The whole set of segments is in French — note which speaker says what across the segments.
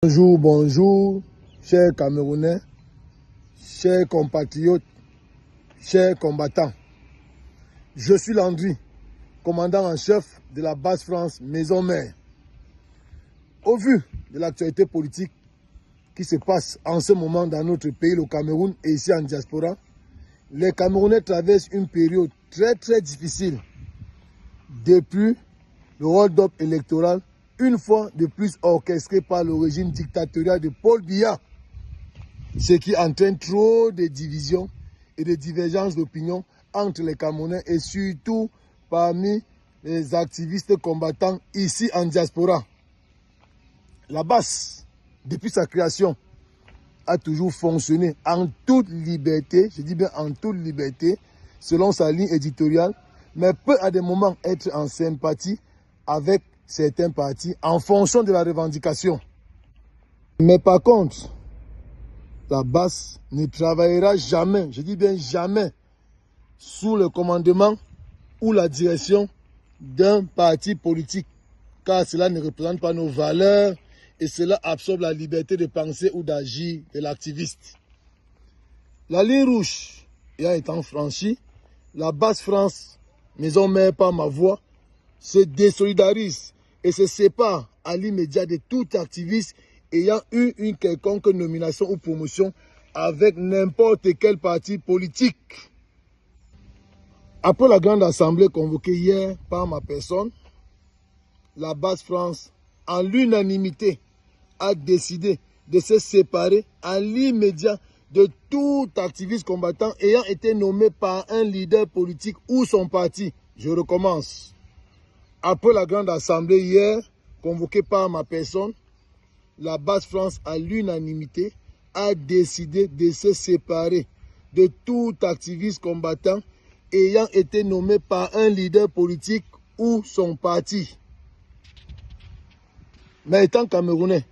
Speaker 1: Bonjour, bonjour, chers Camerounais, chers compatriotes, chers combattants. Je suis Landry, commandant en chef de la base France Maison-Mère. Au vu de l'actualité politique qui se passe en ce moment dans notre pays, le Cameroun, et ici en diaspora, les Camerounais traversent une période très difficile depuis le hold-up électoral, une fois de plus orchestré par le régime dictatorial de Paul Biya, ce qui entraîne trop de divisions et de divergences d'opinion entre les Camerounais et surtout parmi les activistes combattants ici en diaspora. La base, depuis sa création, a toujours fonctionné en toute liberté, je dis bien en toute liberté, selon sa ligne éditoriale, mais peut à des moments être en sympathie avec certains partis en fonction de la revendication. Mais par contre, la base ne travaillera jamais, je dis bien jamais, sous le commandement ou la direction d'un parti politique, car cela ne représente pas nos valeurs et cela absorbe la liberté de penser ou d'agir de l'activiste. La ligne rouge ayant été franchie, la base France, Maison-Mère par ma voix, se désolidarise et se sépare à l'immédiat de tout activiste ayant eu une quelconque nomination ou promotion avec n'importe quel parti politique. Après la grande assemblée convoquée hier par ma personne, la base France, en l'unanimité, a décidé de se séparer à l'immédiat de tout activiste combattant ayant été nommé par un leader politique ou son parti. Je recommence. Après la grande assemblée hier, convoquée par ma personne, la base France, à l'unanimité, a décidé de se séparer de tout activiste combattant ayant été nommé par un leader politique ou son parti. Mais étant Camerounais,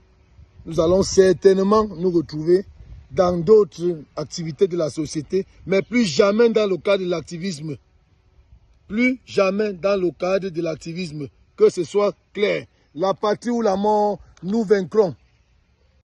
Speaker 1: nous allons certainement nous retrouver dans d'autres activités de la société, mais plus jamais dans le cadre de l'activisme. Plus jamais dans le cadre de l'activisme. Que ce soit clair. La patrie ou la mort, nous vaincrons.